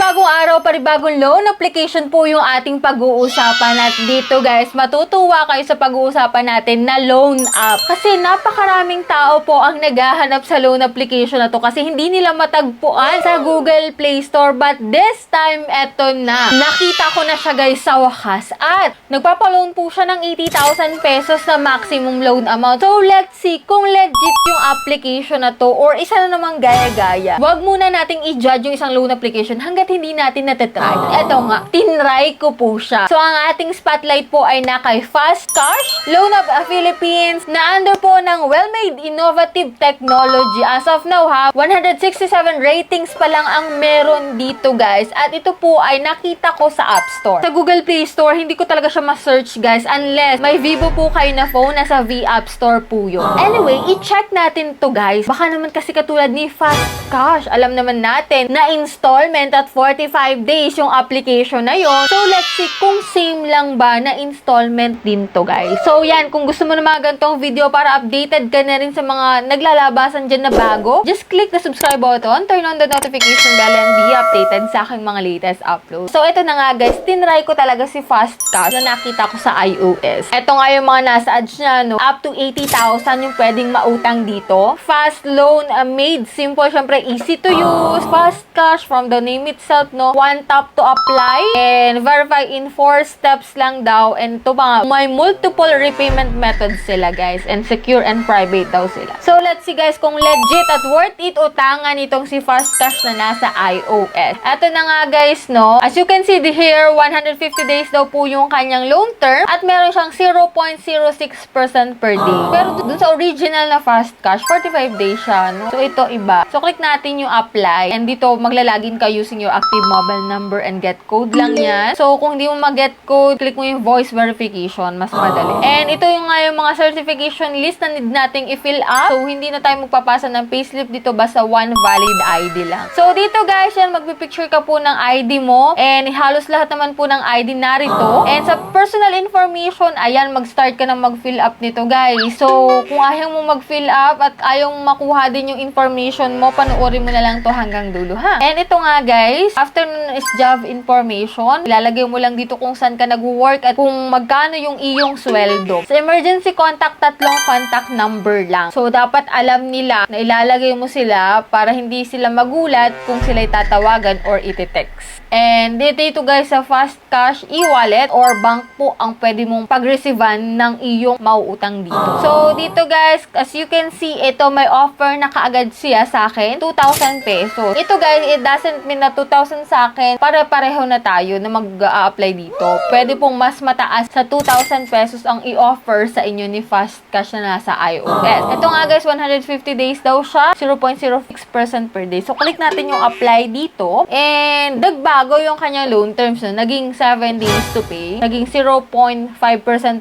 Panibagong araw, panibagong loan application po yung ating pag-uusapan. At dito guys, matutuwa kayo sa pag-uusapan natin na loan app. Kasi napakaraming tao po ang naghahanap sa loan application na to kasi hindi nila matagpuan sa Google Play Store. But this time, eto na. Nakita ko na siya guys sa wakas. At nagpapaloan po siya ng 80,000 pesos na maximum loan amount. So let's see kung legit yung application na to or isa na namang gaya-gaya. Huwag muna nating i-judge yung isang loan application hanggat hindi natin natatry. Eto nga, tinry ko po siya. So, ang ating spotlight po ay na kay Fast Cash, Loan of Philippines, na under po ng well-made innovative technology. As of now ha, 167 ratings pa lang ang meron dito guys. At ito po ay nakita ko sa App Store. Sa Google Play Store, hindi ko talaga siya ma-search guys unless may Vivo po kayo na phone, nasa V App Store po yun. Anyway, i-check natin to guys. Baka naman kasi katulad ni Fast Cash, alam naman natin na installment at 45 days yung application na yon. So, let's see kung same lang ba na installment din to, guys. So, yan. Kung gusto mo na mga ganitong video para updated ka na rin sa mga naglalabasan dyan na bago, just click the subscribe button, turn on the notification bell, and be updated sa aking mga latest uploads. So, ito na nga, guys. Tinry ko talaga si Fast Cash na nakita ko sa iOS. Ito nga yung mga nasa ads niya, no? Up to 80,000 yung pwedeng mautang dito. Fast loan, made simple, syempre easy to use. Fast Cash from the name itself, no? One tap to apply and verify in 4 steps lang daw. And ito mga may multiple repayment methods sila guys, and secure and private daw sila. So let's see guys kung legit at worth it utangan itong si Fast Cash na nasa iOS. Ito na nga guys, no? As you can see here, 150 days daw po yung kanyang loan term at meron siyang 0.06% per day. Pero dun sa original na Fast Cash, 45 days siya, no? So ito iba. So click natin yung apply and dito maglalagin ka using your active mobile number and get code lang yan. So kung hindi mo mag-get code, click mo yung voice verification, mas madali. And ito yung nga yung mga certification list na need nating i-fill up. So hindi na tayo magpapasa ng payslip dito, basta one valid ID lang. So dito guys, yan magpipicture ka po ng ID mo and halos lahat naman po ng ID narito. And sa personal information, ayan, mag-start ka na mag-fill up nito guys. So kung ayaw mo mag-fill up at ayaw mo makuha din yung information mo, panoorin mo na lang to hanggang dulo ha. And ito nga guys, after nun is job information, ilalagay mo lang dito kung saan ka nag-work at kung magkano yung iyong sweldo. Sa emergency contact, 3 contact number lang. So dapat alam nila na ilalagay mo sila para hindi sila magulat kung sila'y tatawagan or iti-text. And dito guys sa Fast Cash, e-wallet or bank po ang pwede mong pag-receivean ng iyong mauutang dito. So dito guys, as you can see, ito may offer na kaagad siya sa akin, 2,000 pesos. Ito guys, it doesn't mean na 2,000 sa akin, pare-pareho na tayo na mag-a-apply dito. Pwede pong mas mataas sa 2,000 pesos ang i-offer sa inyo ni Fast Cash na nasa iOS. Ito nga guys, 150 days daw siya, 0.06% per day. So click natin yung apply dito and nagbago yung kanyang loan terms na naging 7 days to pay, naging 0.5%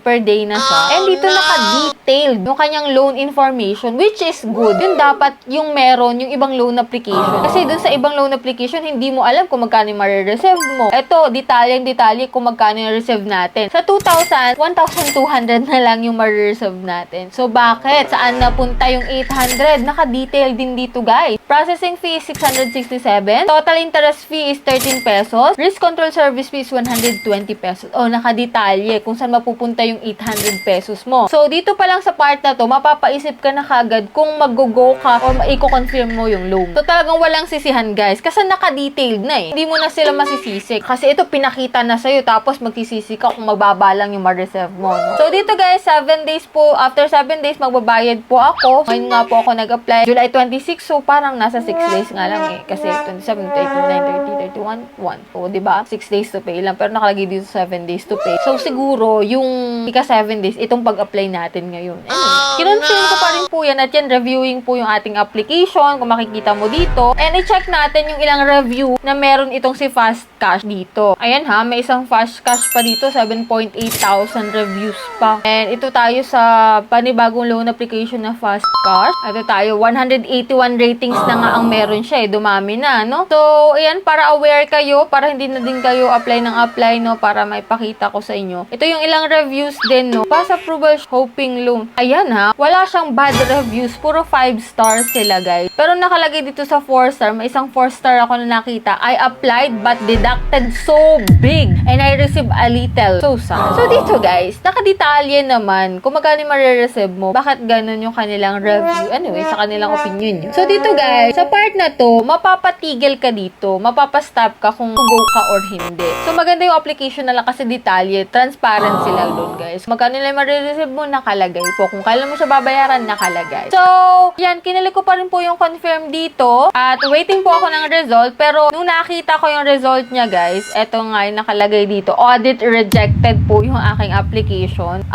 per day na siya. And dito naka-detailed yung kanyang loan information, which is good. Yun dapat yung meron yung ibang loan application. Kasi dun sa ibang loan application, hindi mo alam kung magkano yung marireceive mo. Ito, detalye kung magkano yung receive natin. Sa 2,000, 1,200 na lang yung marireceive natin. So, bakit? Saan napunta yung 800? Naka-detail din dito, guys. Processing fee is 667. Total interest fee is 13 pesos. Risk control service fee is 120 pesos. O, naka-detalye kung saan mapupunta yung 800 pesos mo. So, dito pa lang sa part na to, mapapaisip ka na kagad kung mag-go ka or i-confirm mo yung loan. So, talagang walang sisihan, guys. Kasi naka-detailed na eh. Hindi mo na sila masisisi. Kasi ito, pinakita na sa'yo. Tapos, magsisisi ka kung mababa lang yung ma-reserve mo, no? So, dito guys, 7 days po. After 7 days, magbabayad po ako. Ngayon nga po ako nag-apply. July 26. So, parang nasa 6 days nga lang eh. Kasi 27, 29, 30, 31, 1. O, diba? 6 days to pay lang. Pero nakalagay dito 7 days to pay. So, siguro, yung ika 7 days, itong pag-apply natin ngayon. Anyway, kinonfirm ko pa rin po yan at yan, reviewing po yung ating application. Kung makikita mo dito. And i-check natin yung ilang review na meron itong si Fast Cash dito. Ayan ha, may isang Fast Cash pa dito, 7.8 thousand reviews pa. And ito tayo sa panibagong loan application na Fast Cash. Ito tayo, 181 ratings na nga ang meron siya eh. Dumami na, no? So, ayan, para aware kayo, para hindi na din kayo apply ng apply, no? Para may pakita ko sa inyo. Ito yung ilang reviews din, no? Pass approval, hoping loan. Ayan ha, wala siyang bad reviews. Puro 5 stars sila, guys. Pero nakalagay dito sa 4 star, may isang 4 star ako na nakita siya. I applied but deducted so big and I received a little. So sad. So dito guys, nakadetalye naman kung magkano marireceive mo, bakit ganun yung kanilang review, anyway, sa kanilang opinion yun. So dito guys, sa part na to, mapapatigil ka dito, mapapastop ka kung go ka or hindi. So maganda yung application na lang kasi detalye, transparent sila doon guys. Magkano nila marireceive mo, nakalagay po. Kung kailan mo siya babayaran, nakalagay. So, yan, kinili ko pa rin po yung confirm dito at waiting po ako ng result, pero nung nakita ko yung result niya guys, eto nga yung nakalagay dito, audit rejected po yung aking application.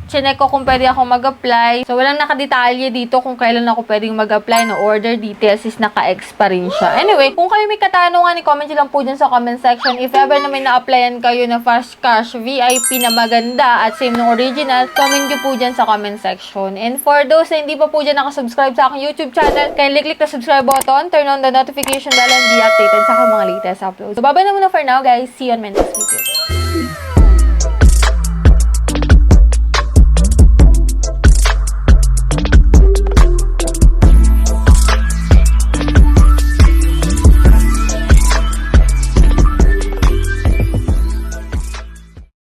Chinek ko kung pwede ako mag-apply. So, walang nakadetalye dito kung kailan ako pwedeng mag-apply. No order details is naka-expire rin siya. Anyway, kung kayo may katanungan, i-comment nyo lang po dyan sa comment section. If ever na may na-applyan kayo na fast cash, VIP na maganda at same ng original, comment nyo po dyan sa comment section. And for those na hindi pa po dyan nakasubscribe sa aking YouTube channel, kindly click the subscribe button, turn on the notification bell, and be updated sa aking mga latest uploads. So, bye-bye na muna for now, guys. See you on my next video.